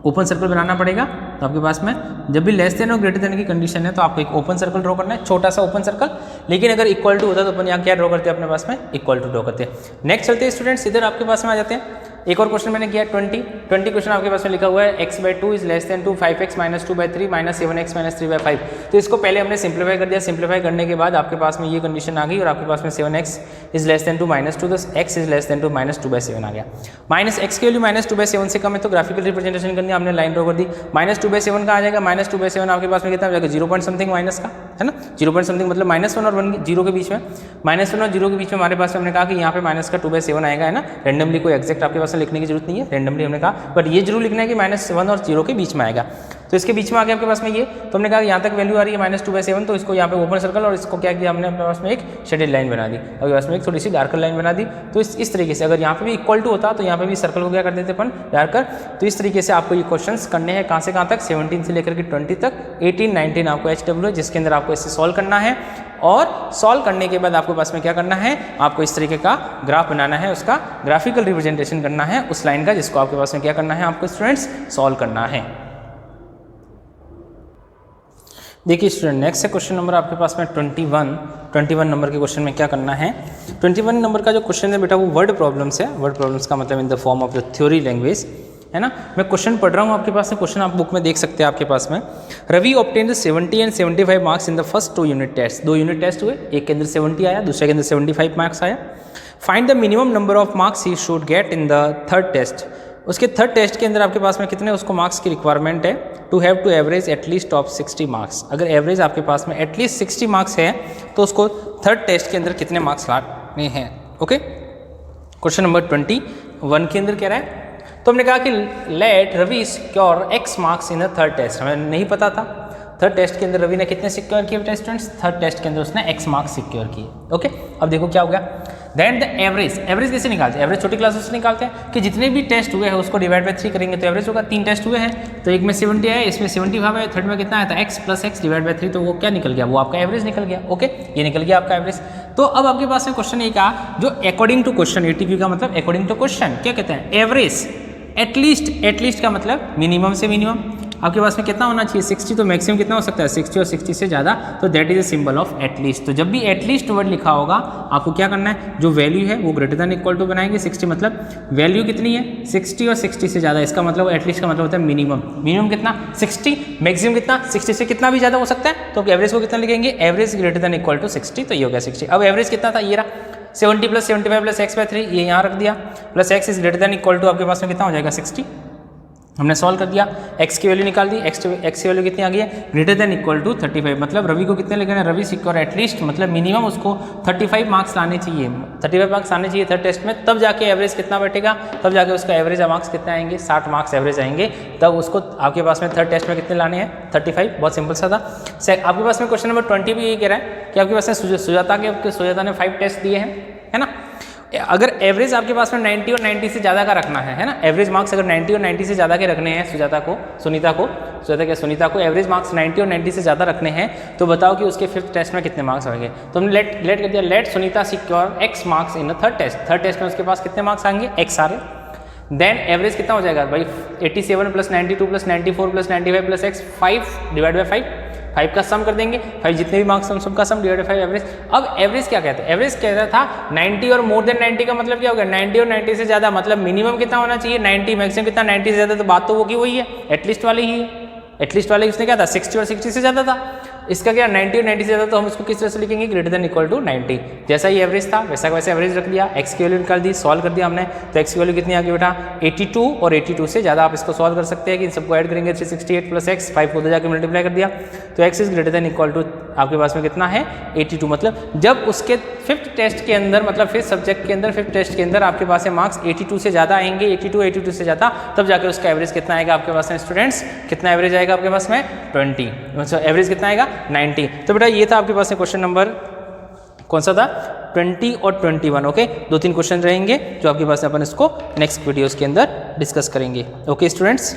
ओपन सर्कल बनाना पड़ेगा। तो आपके पास में जब भी लेस देन और ग्रेटर देन की कंडीशन है तो आपको एक ओपन सर्कल ड्रॉ करना है, छोटा सा ओपन सर्कल। लेकिन अगर इक्वल टू होता तो अपन यहाँ क्या ड्रॉ करते हैं, अपने पास में इक्वल टू ड्रॉ करते हैं। नेक्स्ट चलते हैं स्टूडेंट्स, इधर आपके पास में आ जाते हैं। एक और क्वेश्चन मैंने किया 20 क्वेश्चन आपके पास में लिखा हुआ है x/2 is less then 2, 5x - 2/3 - 7x - 3/5। तो इसको पहले हमने सिंप्लीफाई कर दिया। सिंप्लीफाई करने के बाद आपके पास में ये कंडीशन आ गई और आपके पास में 7x इज लेस देन 2 - 2, तो x इज लेस देन 2 - 2/7 आ गया। -x की वैल्यू -2/7 से कम है तो ग्राफिकल रिप्रेजेंटेशन करनी, हमने लाइन ड्रॉ कर दी। -2/7 का आ जाएगा, -2/7 आपके पास में कितना हो जाएगा, 0 पॉइंट समथिंग माइनस का, है ना, 0 पॉइंट समथिंग मतलब -1 और 1 0 के बीच में, -1 और 0 के बीच में हमारे पास में हमने कहा कि यहाँ पे माइनस का 2/7 आएगा, है ना। रैंडमली कोई एग्जैक्ट आपके पास में लिखने की जरूरत नहीं है, रैंडमली हमने कहा, बट ये जरूर लिखना है कि -1 और 0 के बीच में आएगा। तो इसके बीच में आ गया आपके पास में ये, तो हमने कहा यहाँ तक वैल्यू आ रही है -2/7, तो इसको यहाँ पे ओपन सर्कल और इसको क्या किया हमने अपने पास में एक शेडेड लाइन बना दी, अपने पास में एक थोड़ी सी डार्कर लाइन बना दी। तो इस तरीके से अगर यहाँ पे भी इक्वल टू होता तो यहाँ पे भी सर्कल को क्या कर देते अपन, डार्कर। तो इस तरीके से आपको ये क्वेश्चंस करने हैं, कहाँ से कहाँ तक, 17 से लेकर के 20 तक, 18, 19 आपको HW है, जिसके अंदर आपको इसे सॉल्व करना है। और सॉल्व करने के बाद आपके पास में क्या करना है, आपको इस तरीके का ग्राफ बनाना है, उसका ग्राफिकल रिप्रेजेंटेशन करना है उस लाइन का, जिसको आपके पास में क्या करना है, आपको स्टूडेंट्स सॉल्व करना है। देखिए स्टूडेंट, नेक्स्ट है क्वेश्चन नंबर आपके पास में 21 नंबर के क्वेश्चन में क्या करना है। 21 नंबर का जो क्वेश्चन है बेटा वो वर्ड प्रॉब्लम्स है। वर्ड प्रॉब्लम्स का मतलब in the form of the theory language, है ना। मैं क्वेश्चन पढ़ रहा हूँ आपके पास में, क्वेश्चन आप बुक में देख सकते हैं आपके पास में। Ravi obtained 70 and 75 marks in the first 2 unit test. 2 unit test हुए, एक के अंदर 70 आया, दूसरे के अंदर 75 मार्क्स आया। Find the minimum number of marks he should get in the third test. उसके थर्ड टेस्ट के अंदर आपके पास में कितने उसको मार्क्स की रिक्वायरमेंट है, to have to average at least of 60 marks. अगर एवरेज आपके पास में एटलीस्ट 60 मार्क्स है तो उसको थर्ड टेस्ट के अंदर कितने मार्क्स लाने हैं। ओके, क्वेश्चन नंबर 21 के अंदर कह रहा है, तो हमने कहा कि let Ravi secure x marks in the third test. हमें नहीं पता था थर्ड टेस्ट के अंदर रवि ने कितने सिक्योर किए बेटा स्टूडेंट्स, थर्ड टेस्ट के अंदर उसने x मार्क्स सिक्योर किए। ओके, अब देखो क्या हो गया, देन द एवरेज कैसे निकालते हैं, एवरेज छोटी क्लासेस से निकालते हैं कि जितने भी टेस्ट हुए हैं उसको डिवाइड बाय 3 करेंगे तो एवरेज होगा। 3 टेस्ट हुए हैं तो एक में 70 है, इसमें 75 है, थर्ड में कितना आया था x + x डिवाइड बाय 3, तो वो क्या निकल गया, वो आपका एवरेज निकल गया। ओके, ये निकल गया आपका एवरेज। तो अब आपके पास में क्वेश्चन ये कहा जो अकॉर्डिंग टू क्वेश्चन, ATQ का मतलब अकॉर्डिंग टू क्वेश्चन क्या कहते हैं, एवरेज एटलीस्ट का मतलब मिनिमम से मिनिमम आपके पास में कितना होना चाहिए, 60, तो मैक्सिमम कितना हो सकता है 60 और 60 से ज़्यादा, तो that is a symbol of at least. तो जब भी एटलीस्ट वर्ड लिखा होगा आपको क्या करना है, जो वैल्यू है वो ग्रेटर देन इक्वल टू बनाएंगे। 60 मतलब वैल्यू कितनी है 60 और 60 से ज़्यादा, इसका मतलब एटलीस्ट का मतलब होता है मिनिमम। मिनिमम कितना 60, मैक्सिमम कितना 60 से कितना भी ज़्यादा हो सकता है, तो एवरेज को कितना लिखेंगे, average greater than equal to 60, तो ये हो गया 60। अब एवरेज कितना था, ये रहा 70 + 75 + x/3, ये यहाँ रख दिया, plus x is greater than equal to आपके पास में कितना हो जाएगा 60। हमने सॉल्व कर दिया, x की वैल्यू निकाल दी, x की वैल्यू कितनी आ गई है, ग्रेटर देन इक्वल टू 35। मतलब रवि को कितने लेकर रवि सिक्योर एटलीस्ट मतलब मिनिमम उसको 35 मार्क्स लाने चाहिए, 35 मार्क्स आने चाहिए थर्ड टेस्ट में, तब जाके एवरेज कितना बैठेगा, तब जाके उसका एवरेज मार्क्स कितने आएंगे, 60 मार्क्स एवरेज आएंगे, तब उसको आपके पास में थर्ड टेस्ट में कितने लाने हैं 35। बहुत सिंपल सा था। आपके पास में क्वेश्चन नंबर 20 भी यही कह रहा है कि आपके पास में सुजाता ने 5 टेस्ट दिए हैं, है ना। अगर एवरेज आपके पास में 90 और 90 से ज़्यादा का रखना है ना, एवरेज मार्क्स अगर 90 और 90 से ज़्यादा के रखने हैं सुनीता को एवरेज मार्क्स 90 और 90 से ज़्यादा रखने हैं, तो बताओ कि उसके फिफ्थ टेस्ट में कितने मार्क्स आएंगे। तो हमने लेट कर दिया, let Sunita secure x marks in third test में उसके पास कितने मार्क्स आएंगे, x आ रहे। देन एवरेज कितना हो जाएगा भाई, 87 + 92 + 94 + 95 + x, 5 डिवाइड बाई 5 का सम कर देंगे, 5 जितने भी मार्क्स हम सबका सम डिवाइड बाई 5 एवरेज। अब एवरेज क्या कहते हैं, एवरेज कहता था 90 और मोर देन 90 का मतलब क्या हो गया, 90 और 90 से ज़्यादा, मतलब मिनिमम कितना होना चाहिए 90, मैक्सिमम कितना 90 से ज़्यादा, तो बात तो वो की वही है, एटलीस्ट वाली ही है। एटलीस्ट वाले उसने क्या था 60 और 60 से ज़्यादा था, इसका क्या 90 और 90 से ज़्यादा, तो हम इसको किस तरह से लिखेंगे, ग्रेटर देन इक्वल टू 90। जैसा ही एवरेज था वैसा वैसे एवरेज रख दिया, x की वैल्यू निकाल दी, सॉल्व कर दिया हमने, तो x की वैल्यू कितनी आ गई बेटा 82, और 82 से ज़्यादा आप इसको सॉल्व कर सकते हैं कि इन सबको ऐड करेंगे 368 + x, 5 को उधर जाकर मल्टीप्लाई कर दिया, तो x is greater than equal to आपके पास में कितना है 82। मतलब जब उसके फिफ्थ टेस्ट के अंदर, मतलब फिफ्थ सब्जेक्ट के अंदर, फिफ्थ टेस्ट के अंदर आपके पास में मार्क्स 82 से ज़्यादा आएंगे, 82 से ज़्यादा, तब जाकर उसका एवरेज कितना आएगा आपके पास में स्टूडेंट्स, कितना एवरेज आएगा आपके पास में 20, मतलब एवरेज कितना आएगा 90। तो बेटा ये था आपके पास में क्वेश्चन नंबर कौन सा था 20 और 21। ओके, 2-3 क्वेश्चन रहेंगे जो आपके पास अपन इसको नेक्स्ट वीडियोस के अंदर डिस्कस करेंगे। Okay students.